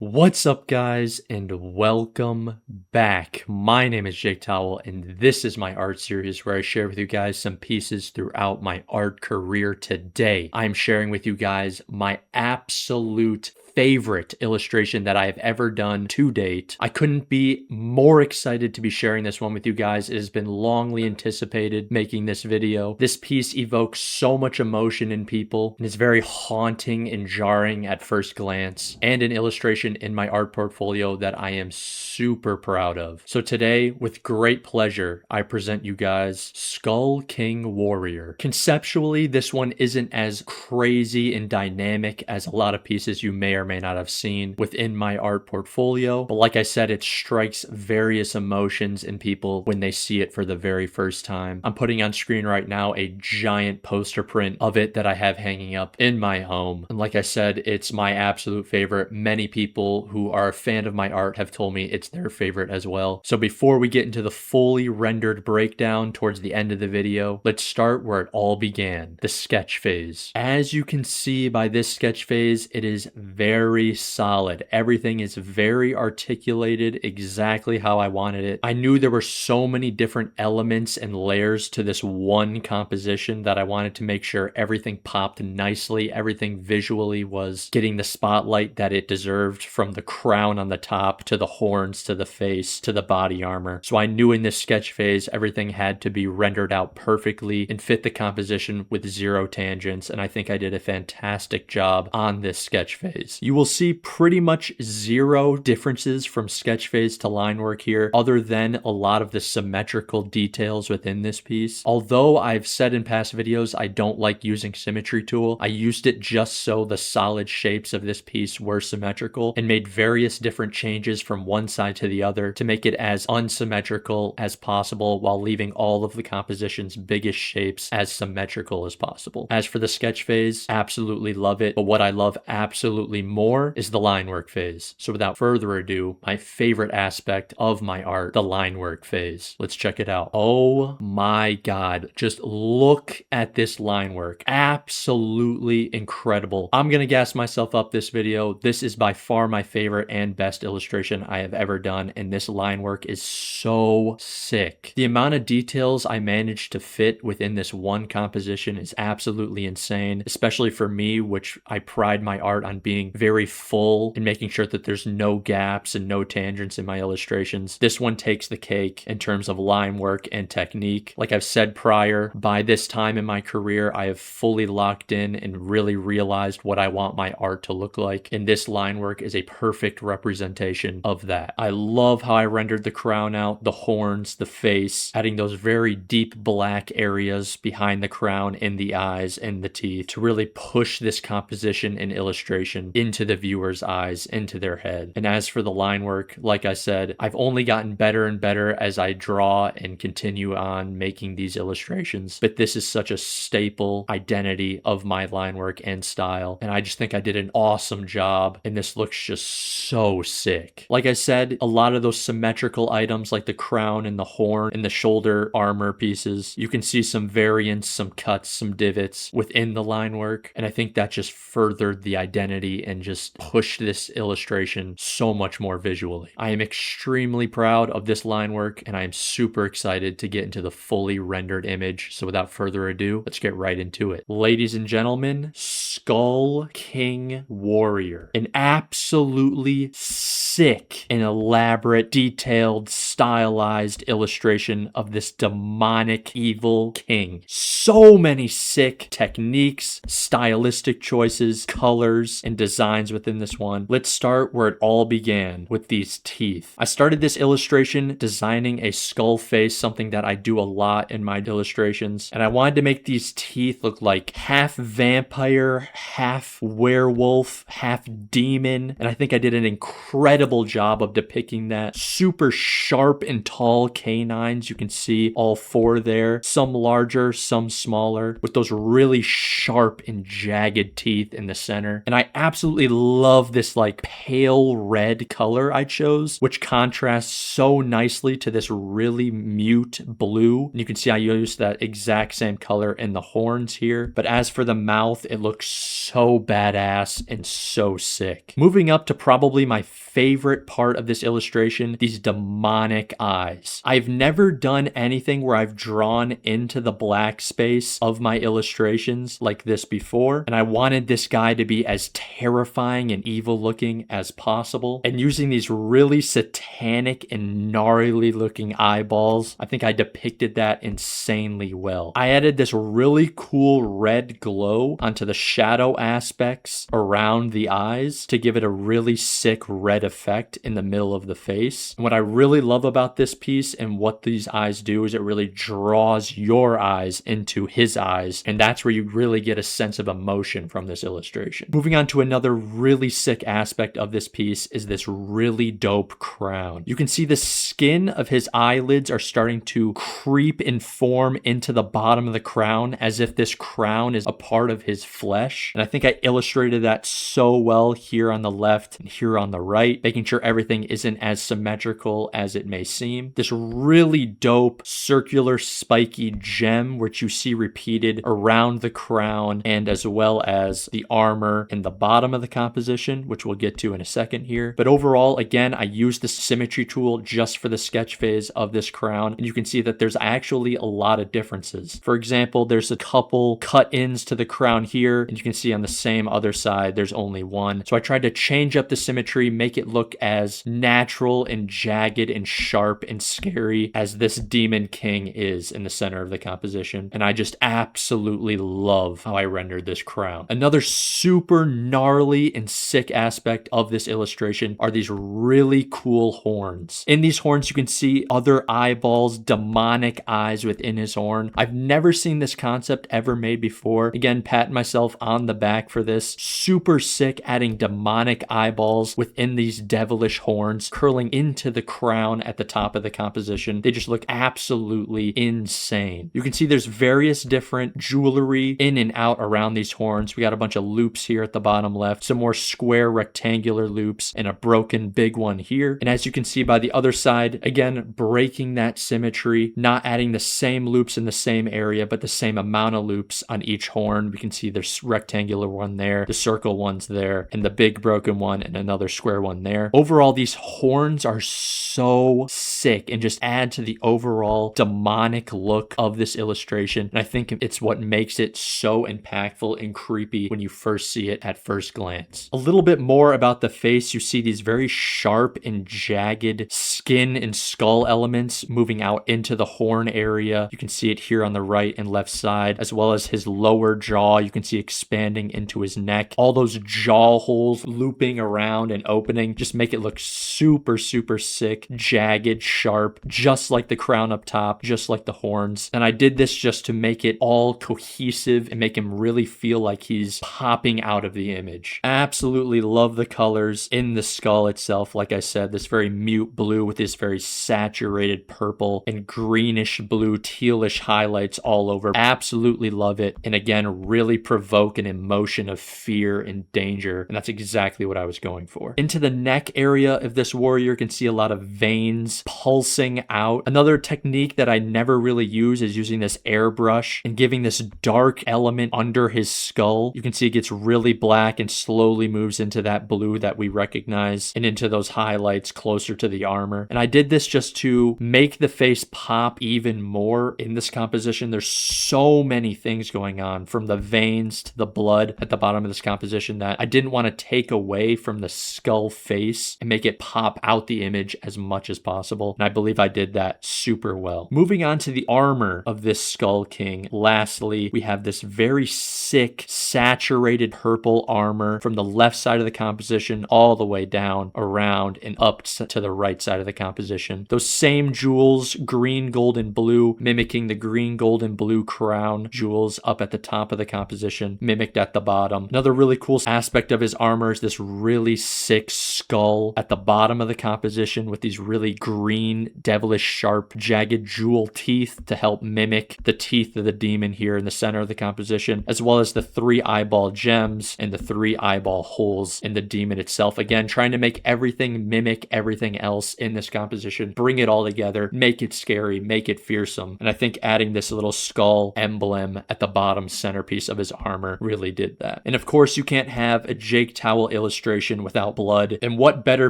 What's up, guys, and welcome back. My name is Jake Towell, and this is my art series where I share with you guys some pieces throughout my art career. Today, I'm sharing with you guys my absolute favorite illustration that I have ever done to date. I couldn't be more excited to be sharing this one with you guys. It has been longly anticipated making this video. This piece evokes so much emotion in people and is very haunting and jarring at first glance, and an illustration in my art portfolio that I am super proud of. So today, with great pleasure, I present you guys Skull King Warrior. Conceptually, this one isn't as crazy and dynamic as a lot of pieces you may or may not have seen within my art portfolio, but like I said, it strikes various emotions in people when they see it for the very first time. I'm putting on screen right now a giant poster print of it that I have hanging up in my home, and like I said, it's my absolute favorite. Many people who are a fan of my art have told me it's their favorite as well. So before we get into the fully rendered breakdown towards the end of the video, let's start where it all began, the sketch phase. As you can see by this sketch phase, it is very solid. Everything is very articulated, exactly how I wanted it. I knew there were so many different elements and layers to this one composition that I wanted to make sure everything popped nicely. Everything visually was getting the spotlight that it deserved, from the crown on the top to the horns to the face to the body armor. So I knew in this sketch phase everything had to be rendered out perfectly and fit the composition with zero tangents, and I think I did a fantastic job on this sketch phase. You will see pretty much zero differences from sketch phase to line work here, other than a lot of the symmetrical details within this piece. Although I've said in past videos I don't like using symmetry tool, I used it just so the solid shapes of this piece were symmetrical, and made various different changes from one side to the other to make it as unsymmetrical as possible while leaving all of the composition's biggest shapes as symmetrical as possible. As for the sketch phase, absolutely love it, but what I love absolutely more is the line work phase. So without further ado, my favorite aspect of my art, the line work phase. Let's check it out. Oh my god, just look at this line work. Absolutely incredible. I'm gonna gas myself up this video. This is by far my favorite and best illustration I have ever done, and this line work is so sick. The amount of details I managed to fit within this one composition is absolutely insane, especially for me, which I pride my art on being very full and making sure that there's no gaps and no tangents in my illustrations. This one takes the cake in terms of line work and technique. Like I've said prior, by this time in my career, I have fully locked in and really realized what I want my art to look like, and this line work is a perfect representation of that. I love how I rendered the crown out, the horns, the face, adding those very deep black areas behind the crown and the eyes and the teeth to really push this composition and illustration into the viewer's eyes, into their head. And as for the line work, like I said, I've only gotten better and better as I draw and continue on making these illustrations, but this is such a staple identity of my line work and style, and I just think I did an awesome job, and this looks just so sick. Like I said, a lot of those symmetrical items like the crown and the horn and the shoulder armor pieces, you can see some variants, some cuts, some divots within the line work, and I think that just furthered the identity and just pushed this illustration so much more visually. I am extremely proud of this line work, and I am super excited to get into the fully rendered image. So without further ado, let's get right into it. Ladies and gentlemen, Skull King Warrior. An absolutely sick and elaborate, detailed, stylized illustration of this demonic evil king. So many sick techniques, stylistic choices, colors, and designs within this one. Let's start where it all began, with these teeth. I started this illustration designing a skull face, something that I do a lot in my illustrations, and I wanted to make these teeth look like half vampire, half werewolf, half demon, and I think I did an incredible job of depicting that. Super sharp sharp and tall canines. You can see all four there, some larger, some smaller, with those really sharp and jagged teeth in the center. And I absolutely love this like pale red color I chose, which contrasts so nicely to this really mute blue. And you can see I used that exact same color in the horns here. But as for the mouth, it looks so badass and so sick. Moving up to probably my favorite part of this illustration, these demonic eyes. I've never done anything where I've drawn into the black space of my illustrations like this before, and I wanted this guy to be as terrifying and evil looking as possible. And using these really satanic and gnarly looking eyeballs, I think I depicted that insanely well. I added this really cool red glow onto the shadow aspects around the eyes to give it a really sick red effect in the middle of the face. And what I really love about this piece and what these eyes do is it really draws your eyes into his eyes, and that's where you really get a sense of emotion from this illustration. Moving on to another really sick aspect of this piece is this really dope crown. You can see the skin of his eyelids are starting to creep and form into the bottom of the crown as if this crown is a part of his flesh. And I think I illustrated that so well here on the left and here on the right, making sure everything isn't as symmetrical as it may seem. This really dope circular spiky gem, which you see repeated around the crown and as well as the armor in the bottom of the composition, which we'll get to in a second here. But overall, again, I used the symmetry tool just for the sketch phase of this crown, and you can see that there's actually a lot of differences. For example, there's a couple cut-ins to the crown here, and you can see on the same other side, there's only one. So I tried to change up the symmetry, make it look as natural and jagged and sharp and scary as this demon king is in the center of the composition. And I just absolutely love how I rendered this crown. Another super gnarly and sick aspect of this illustration are these really cool horns. In these horns, you can see other eyeballs, demonic eyes within his horn. I've never seen this concept ever made before. Again, patting myself on the back for this. Super sick, adding demonic eyeballs within these devilish horns curling into the crown at the top of the composition. They just look absolutely insane. You can see there's various different jewelry in and out around these horns. We got a bunch of loops here at the bottom left, some more square rectangular loops, and a broken big one here. And as you can see by the other side, again, breaking that symmetry, not adding the same loops in the same area, but the same amount of loops on each horn. We can see there's rectangular one there, the circle one's there, and the big broken one and another square one there. Overall, these horns are so sick and just add to the overall demonic look of this illustration. And I think it's what makes it so impactful and creepy when you first see it at first glance. A little bit more about the face. You see these very sharp and jagged skin and skull elements moving out into the horn area. You can see it here on the right and left side, as well as his lower jaw. You can see expanding into his neck. All those jaw holes looping around and opening just make it look super, super sick, jagged, sharp, just like the crown up top, just like the horns. And I did this just to make it all cohesive and make him really feel like he's popping out of the image. Absolutely love the colors in the skull itself. Like I said, this very mute blue with this very saturated purple and greenish blue, tealish highlights all over. Absolutely love it. And again, really provoke an emotion of fear and danger. And that's exactly what I was going for. Into the neck area of this warrior, you can see a lot of veins pulsing out. Another technique that I never really use is using this airbrush and giving this dark element under his skull. You can see it gets really black and slowly moves into that blue that we recognize and into those highlights closer to the armor. And I did this just to make the face pop even more in this composition. There's so many things going on, from the veins to the blood at the bottom of this composition, that I didn't want to take away from the skull face and make it pop out the image as much as possible. And I believe I did that super well. Moving on to the armor of this Skull King. Lastly, we have this very sick, saturated purple armor from the left side of the composition all the way down, around, and up to the right side of the composition. Those same jewels, green, gold, and blue, mimicking the green, gold, and blue crown jewels up at the top of the composition, mimicked at the bottom. Another really cool aspect of his armor is this really sick skull at the bottom of the composition with these really green, devilish, sharp, jagged jewel teeth to help mimic the teeth of the demon here in the center of the composition, as well as the 3 eyeball gems and the 3 eyeball holes in the demon itself. Again, trying to make everything mimic everything else in this composition, bring it all together, make it scary, make it fearsome. And I think adding this little skull emblem at the bottom centerpiece of his armor really did that. And of course, you can't have a Jake Towell illustration without blood. And what better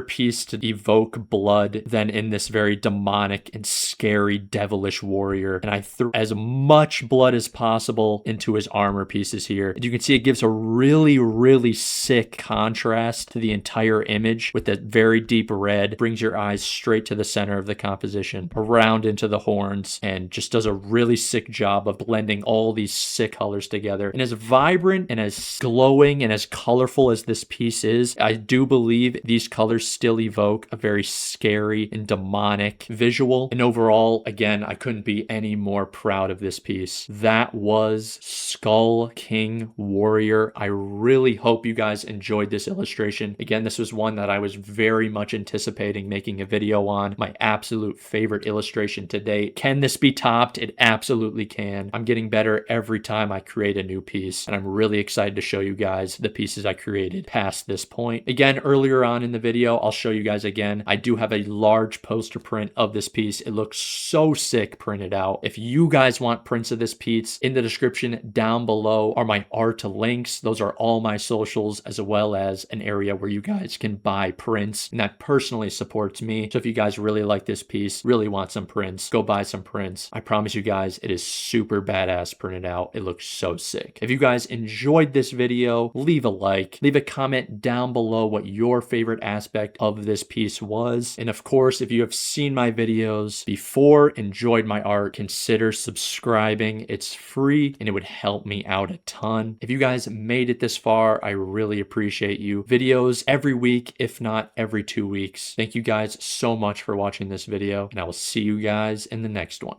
piece to evoke blood than in this very demonic and scary, devilish warrior? And I threw as much blood as possible into his armor pieces here. And you can see it gives a really, really sick contrast to the entire image with that very deep red, brings your eyes straight to the center of the composition, around into the horns, and just does a really sick job of blending all these sick colors together. And as vibrant and as glowing and as colorful as this piece is, I do believe these colors still evoke a very scary and demonic visual. And overall, again, I couldn't be any more proud of this piece. That was Skull King Warrior. I really hope you guys enjoyed this illustration. Again, this was one that I was very much anticipating making a video on. My absolute favorite illustration to date. Can this be topped? It absolutely can. I'm getting better every time I create a new piece, and I'm really excited to show you guys the pieces I created past this point. Again, earlier on in the video, I'll show you guys again. I do have a large poster print of this piece. It looks so sick printed out. If you guys want prints of this piece, in the description down below are my art links. Those are all my socials, as well as an area where you guys can buy prints, and that personally supports me. So if you guys really like this piece, really want some prints, go buy some prints. I promise you guys, it is super badass printed out. It looks so sick. If you guys enjoyed this video, leave a like, leave a comment down below what your favorite aspect of this piece was. And of course, if you have seen my videos before, enjoyed my art, consider subscribing. It's free and it would help me out a ton. If you guys made it this far, I really appreciate you. Videos every week, if not every 2 weeks. Thank you guys so much for watching this video, and I will see you guys in the next one.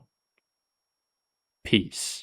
Peace.